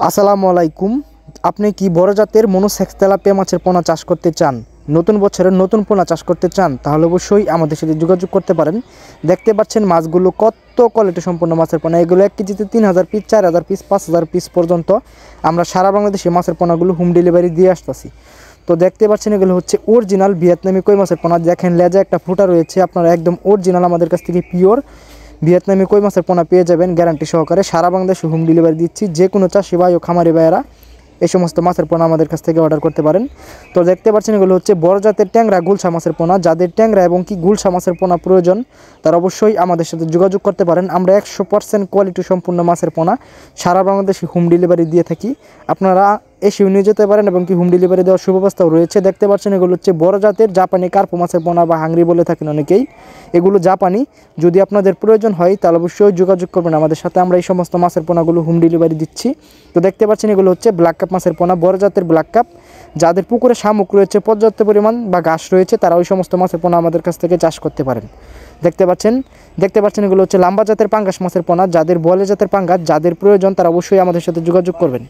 আসসালামু আলাইকুম। আপনি কি বড় জাতের মনোসেক্স তেলাপিয়া মাছের পোনা চাষ করতে চান, নতুন বছরের নতুন পোনা চাষ করতে চান, তাহলে অবশ্যই আমাদের সাথে যোগাযোগ করতে পারেন। দেখতে পাচ্ছেন মাছগুলো কত কোয়ালিটি সম্পন্ন মাছের পোনা। এগুলো 1 কেজিতে 3000 পিস, 4000 পিস, 5000 পিস পর্যন্ত আমরা সারা বাংলাদেশে মাছের পোনাগুলো হোম ডেলিভারি দিয়ে আসতেছি। তো দেখতে পাচ্ছেন এগুলো হচ্ছে অরিজিনাল ভিয়েতনামি কই মাছের পোনা। দেখেন লেজা একটা ফুটা রয়েছে, আপনারা একদম অরিজিনাল আমাদের কাছ থেকে পিওর ভিয়েতনামি কই মাছের পোনা পেয়ে যাবেন গ্যারান্টি সহকারে। সারা বাংলাদেশে হোম ডেলিভারি দিচ্ছি। যে কোনো চাষি ভাই ও খামারি ভাইয়েরা এই সমস্ত মাছের পোনা আমাদের কাছ থেকে অর্ডার করতে পারেন। তো দেখতে পাচ্ছেন এগুলো হচ্ছে বড় জাতের ট্যাংরা গুলশা মাছের পোনা। যাদের ট্যাংরা এবং কি গুলশা মাছের পোনা প্রয়োজন তারা অবশ্যই আমাদের সাথে যোগাযোগ করতে পারেন। আমরা 100% কোয়ালিটি সম্পূর্ণ মাছের পোনা সারা বাংলাদেশে হোম ডেলিভারি দিয়ে থাকি। আপনারা এসেও নিয়ে যেতে পারেন এবং কি হোম ডেলিভারি দেওয়ার সুব্যবস্থাও রয়েছে। দেখতে পাচ্ছেন এগুলো হচ্ছে বড় জাতের জাপানি কার্পো মাছের পোনা বা হাংরি বলে থাকেন অনেকেই। এগুলো জাপানি। যদি আপনাদের প্রয়োজন হয় তাহলে অবশ্যই যোগাযোগ করবেন আমাদের সাথে। আমরা এই সমস্ত মাছের পোনাগুলো হোম ডেলিভারি দিচ্ছি। তো দেখতে পাচ্ছেন এগুলো হচ্ছে ব্ল্যাক কাপ মাছের পোনা, বড় জাতের ব্ল্যাক কাপ। যাদের পুকুরে শামুক রয়েছে, পর্যাপ্ত পরিমাণ বা ঘাস রয়েছে, তারা ওই সমস্ত মাছের পোনা আমাদের কাছ থেকে চাষ করতে পারেন। দেখতে পাচ্ছেন এগুলো হচ্ছে লাম্বা জাতের পাঙ্গাস মাছের পোনা। যাদের বলে জাতের পাঙ্গাস যাদের প্রয়োজন তারা অবশ্যই আমাদের সাথে যোগাযোগ করবেন।